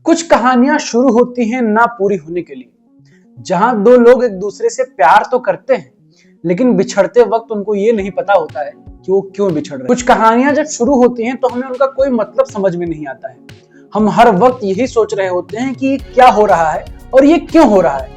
कुछ कहानियां शुरू होती हैं ना पूरी होने के लिए, जहां दो लोग एक दूसरे से प्यार तो करते हैं, लेकिन बिछड़ते वक्त उनको ये नहीं पता होता है कि वो क्यों बिछड़ रहे हैं। कुछ कहानियां जब शुरू होती हैं तो हमें उनका कोई मतलब समझ में नहीं आता है। हम हर वक्त यही सोच रहे होते हैं कि क्या हो रहा है और ये क्यों हो रहा है,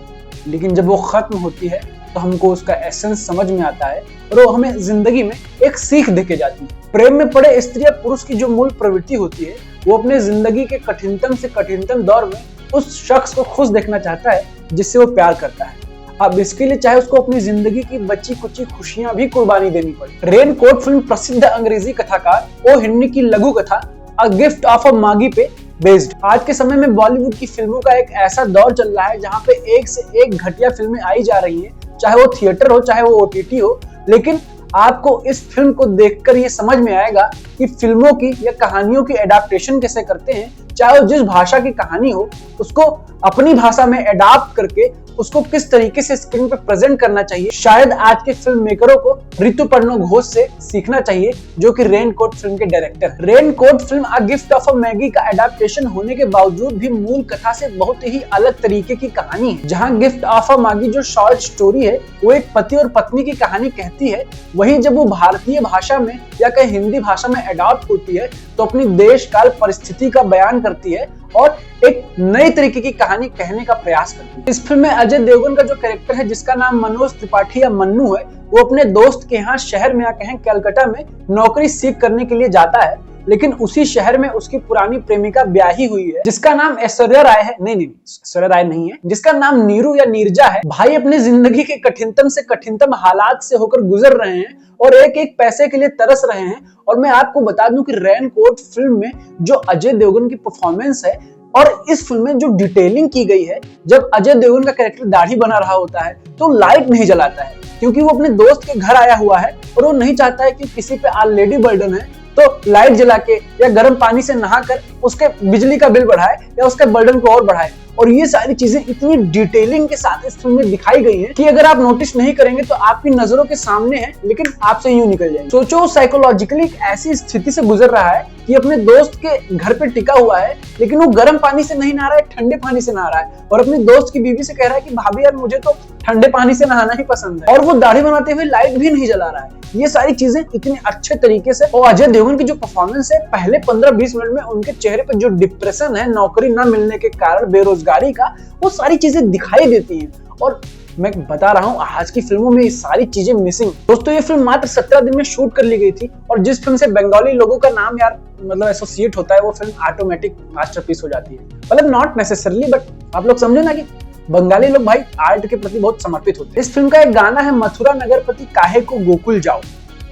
लेकिन जब वो खत्म होती है तो हमको उसका एसेंस समझ में आता है और वो हमें जिंदगी में एक सीख देके जाती है। प्रेम में पड़े स्त्री या पुरुष की जो मूल प्रवृत्ति होती है, वो अपने जिंदगी के कठिनतम से कठिनतम दौर में उस शख्स को खुश देखना चाहता है जिससे वो प्यार करता है। अब इसके लिए चाहे उसको अपनी जिंदगी की बची कुची खुशियां भी कुर्बानी देनी पड़े। रेनकोट फिल्म प्रसिद्ध अंग्रेजी कथाकार ओ हेनरी की लघु कथा अ गिफ्ट ऑफ अ मागी पे बेस्ड। आज के समय में बॉलीवुड की फिल्मों का एक ऐसा दौर चल रहा है जहां पे एक से एक घटिया फिल्में आई जा रही हैं, चाहे वो थिएटर हो चाहे वो ओटीटी हो। लेकिन आपको इस फिल्म को देखकर ये समझ में आएगा कि फिल्मों की या कहानियों की एडाप्टेशन कैसे करते हैं, चाहे वो जिस भाषा की कहानी हो उसको अपनी भाषा में एडाप्ट करके उसको किस तरीके से स्क्रीन पर प्रेजेंट करना चाहिए। शायद आज के फिल्म मेकरों को ऋतुपर्णो घोष से सीखना चाहिए, जो कि रेनकोट फिल्म के director. Raincoat film a gift of a Maggi का एडाप्टेशन होने के बावजूद भी मूल कथा से बहुत ही अलग तरीके की कहानी है। जहां गिफ्ट ऑफ अ मैगी जो शॉर्ट स्टोरी है वो एक पति और पत्नी की कहानी कहती है, वहीं जब वो भारतीय भाषा में या कहीं हिंदी भाषा में एडॉप्ट होती है तो अपनी देश काल परिस्थिति का बयान करती है और एक नई तरीके की कहानी कहने का प्रयास करती है। इस फिल्म में अजय देवगन का जो कैरेक्टर है, जिसका नाम मनोज त्रिपाठी या मन्नू है, वो अपने दोस्त के यहाँ शहर में या कहें कलकत्ता में नौकरी सीख करने के लिए जाता है, लेकिन उसी शहर में उसकी पुरानी प्रेमिका ब्याही हुई है जिसका नाम ऐश्वर्या राय है। नहीं, ऐश्वर्या राय नहीं है, जिसका नाम नीरू या नीरजा है। भाई अपनी जिंदगी के कठिनतम से कठिनतम हालात से होकर गुजर रहे हैं और एक एक पैसे के लिए तरस रहे हैं। और मैं आपको बता दूं कि रेनकोट फिल्म में जो अजय देवगन की परफॉर्मेंस है और इस फिल्म में जो डिटेलिंग की गई है, जब अजय देवगन का कैरेक्टर दाढ़ी बना रहा होता है तो लाइट नहीं जलाता है, क्योंकि वो अपने दोस्त के घर आया हुआ है और वो नहीं चाहता है कि किसी पे ऑलरेडी बर्डन है तो लाइट जला के या गर्म पानी से नहाकर उसके बिजली का बिल बढ़ाए या उसके बर्डन को और बढ़ाए। और ये सारी चीजें इतनी डिटेलिंग के साथ इस फिल्म में दिखाई गई हैं कि अगर आप नोटिस नहीं करेंगे तो आपकी नजरों के सामने है, लेकिन आपसे यूं निकल जाएंगे। सोचो साइकोलॉजिकली एक ऐसी स्थिति से गुजर रहा है कि अपने दोस्त के घर पे टिका हुआ है, लेकिन वो गर्म पानी से नहीं नहा रहा है, ठंडे पानी से नहा रहा है और अपनी दोस्त की बीवी से कह रहा है कि भाभी यार मुझे तो ठंडे पानी से नहाना ही पसंद है, और वो दाढ़ी बनाते हुए लाइट भी नहीं जला रहा है। ये सारी चीजें इतनी अच्छे तरीके से, और अजय देवगन की जो परफॉर्मेंस है, पहले 15-20 मिनट में उनके चेहरे पर जो डिप्रेशन है नौकरी न मिलने के कारण, बेरोजगारी का, वो सारी चीजें दिखाई देती हैं। और मैं बता रहा हूँ आज की फिल्मों में ये सारी चीजें मिसिंग। दोस्तों ये फिल्म मात्र 17 दिन में शूट कर ली गई थी और जिस फिल्म से बंगाली लोगों का नाम यार मतलब एसोसिएट होता है, वो फिल्म ऑटोमेटिक मास्टरपीस हो जाती है। मतलब नॉट नेसेसरली, बट आप लोग समझे ना कि बंगाली लोग भाई आर्ट के प्रति बहुत समर्पित होते हैं। इस फिल्म का एक गाना है मथुरा नगरपति काहे को गोकुल जाओ।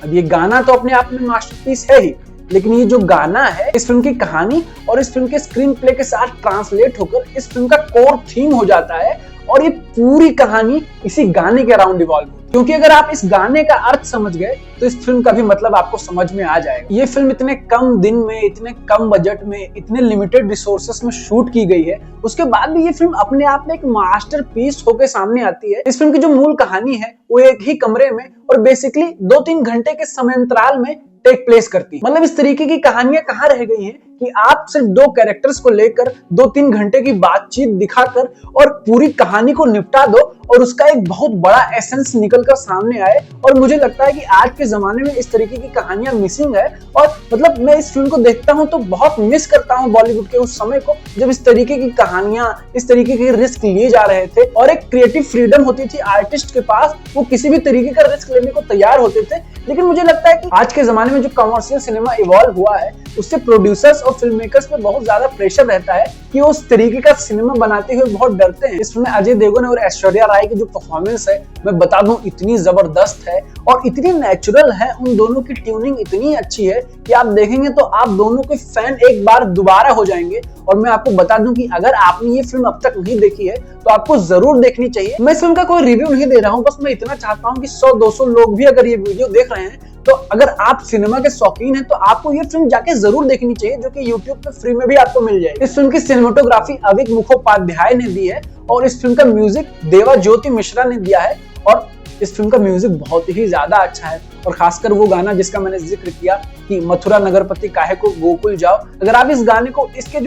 अब ये गाना तो अपने आप में मास्टरपीस है ही, लेकिन ये जो गाना है इस फिल्म की कहानी और इस फिल्म के स्क्रीन प्ले के साथ ट्रांसलेट होकर इस फिल्म का कोर थीम हो जाता है और ये पूरी कहानी इसी गाने के अराउंड इवॉल्व होती है। क्योंकि अगर आप इस गाने का अर्थ समझ गए तो इस फिल्म का भी मतलब आपको समझ में आ जाएगा। ये फिल्म इतने कम दिन में, इतने कम बजट में, इतने लिमिटेड रिसोर्सेस में शूट की गई है, उसके बाद भी ये फिल्म अपने आप में एक मास्टरपीस होकर सामने आती है। इस फिल्म की जो मूल कहानी है वो एक ही कमरे में और बेसिकली 2-3 घंटे के समयांतराल में टेक प्लेस करती है। मतलब इस तरीके की कहानियां कहाँ रह गई हैं कि आप सिर्फ 2 कैरेक्टर्स को लेकर 2-3 घंटे की बातचीत दिखाकर और पूरी कहानी को निपटा दो और उसका एक बहुत बड़ा एसेंस निकलकर सामने आए। और मुझे लगता है कि आज के जमाने में इस तरीके की कहानियां मिसिंग है। और मतलब मैं इस फिल्म को देखता हूं तो बहुत मिस करता हूं बॉलीवुड के उस समय को, जब इस तरीके की कहानियां, इस तरीके के रिस्क लिए जा रहे थे और एक क्रिएटिव फ्रीडम होती थी आर्टिस्ट के पास, वो किसी भी तरीके का रिस्क लेने को तैयार होते थे। लेकिन मुझे लगता है कि आज के जमाने में जो कमर्शियल सिनेमा इवॉल्व हुआ है उससे प्रोड्यूसर्स और फिल्म मेकर्स पे बहुत ज्यादा प्रेशर रहता है कि वो उस तरीके का सिनेमा बनाते हुए बहुत डरते हैं। इस फिल्म में अजय देवगन और ऐश्वर्या राय की जो परफॉर्मेंस है, मैं बता दूं इतनी जबरदस्त है और इतनी नेचुरल है। उन दोनों की ट्यूनिंग इतनी अच्छी है कि आप देखेंगे तो आप दोनों के फैन एक बार दोबारा हो जाएंगे। और मैं आपको बता दूं कि अगर आपने ये फिल्म अब तक नहीं देखी है तो आपको जरूर देखनी चाहिए। मैं इस फिल्म का कोई रिव्यू नहीं दे रहा हूं, बस मैं इतना चाहता हूं कि 100-200 लोग भी अगर ये वीडियो देख रहे हैं तो अगर आप सिनेमा के शौकीन हैं तो आपको ये फिल्म जाके जरूर देखनी चाहिए, जो कि YouTube पे फ्री में भी आपको मिल जाएगी। इस फिल्म की सिनेमेटोग्राफी अविक मुखोपाध्याय ने दी है और इस फिल्म का म्यूजिक देवा ज्योति मिश्रा ने दिया है। और इस फिल्म का म्यूजिक बहुत ही ज्यादा अच्छा है और खासकर वो गाना जिसका मैंने जिक्र किया कि मथुरा नगरपति काहे को गोकुल जाओ। अगर आप इस गाने को इसका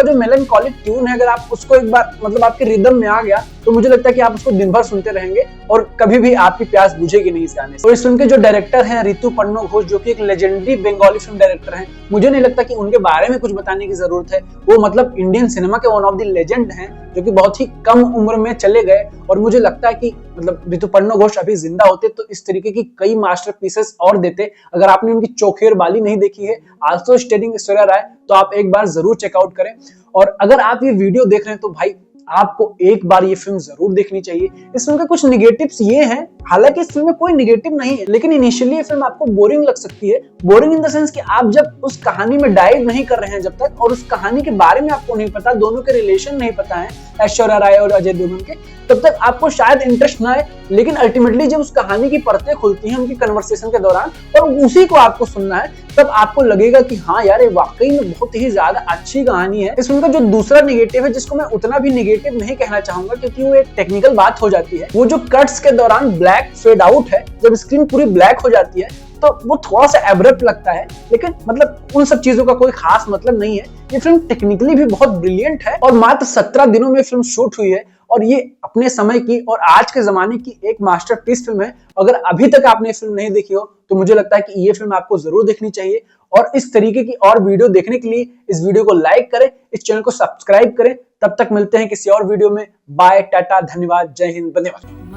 जो मेलनकॉलिक ट्यून है, अगर आप उसको एक बार मतलब आपके रिदम में आ गया तो मुझे लगता है कि आप उसको दिन भर सुनते रहेंगे और कभी भी आपकी प्यास बुझेगी नहीं इस गाने से। और इस फिल्म के जो डायरेक्टर हैं ऋतुपर्णो घोष, जो कि एक लेजेंडरी बंगाली फिल्म डायरेक्टर हैं, मुझे नहीं लगता कि उनके बारे में कुछ बताने की जरूरत है। वो मतलब इंडियन सिनेमा के वन ऑफ द लेजेंड हैं जो कि बहुत ही कम उम्र में चले गए और मुझे लगता है कि मतलब ऋतुपर्णो घोष अभी जिंदा होते तो इस तरीके की कई मास्टरपीसेस और देते। अगर आपने उनकी चौखेर बाली नहीं देखी है, आल्सो स्टारिंग ऐश्वर्या राय, तो आप एक बार जरूर चेकआउट करें। और अगर आप ये वीडियो देख रहे हैं तो भाई आपको एक बार ये फिल्म जरूर देखनी चाहिए। इस फिल्म के कुछ निगेटिव्स ये हैं, हालांकि इस फिल्म में कोई निगेटिव नहीं है, लेकिन इनिशियली ये फिल्म आपको बोरिंग लग सकती है। बोरिंग इन द सेंस कि आप जब उस कहानी में डाइव नहीं कर रहे हैं जब तक, और उस कहानी के बारे में आपको नहीं पता, दोनों के रिलेशन नहीं पता है ऐश्वर्या राय और अजय देवगन के, तब तक आपको शायद इंटरेस्ट ना आए। लेकिन अल्टीमेटली जब उस कहानी की परतें खुलती हैं उनकी कन्वर्सेशन के दौरान और उसी को आपको सुनना है, तब आपको लगेगा कि हाँ यार, ये वाकई में बहुत ही ज्यादा अच्छी कहानी है। इस फिल्म का जो दूसरा निगेटिव है, जिसको मैं उतना भी निगेटिव नहीं कहना चाहूंगा क्योंकि वो एक टेक्निकल बात हो जाती है, वो जो कट्स के दौरान ब्लैक फेड आउट है, जब स्क्रीन पूरी ब्लैक हो जाती है तो वो थोड़ा सा एब्रप्ट लगता है, लेकिन मतलब उन सब चीजों का कोई खास मतलब नहीं है। ये फिल्म टेक्निकली भी बहुत ब्रिलियंट है और मात्र 17 दिनों में फिल्म शूट हुई है और ये अपने समय की और आज के जमाने की एक मास्टरपीस फिल्म है। अगर अभी तक आपने ये फिल्म नहीं देखी हो तो मुझे लगता है कि ये फिल्म आपको जरूर देखनी चाहिए। और इस तरीके की और वीडियो देखने के लिए इस वीडियो को लाइक करें, इस चैनल को सब्सक्राइब करें। तब तक मिलते हैं किसी और वीडियो में। बाय, टाटा, धन्यवाद, जय हिंद, वंदे मातरम।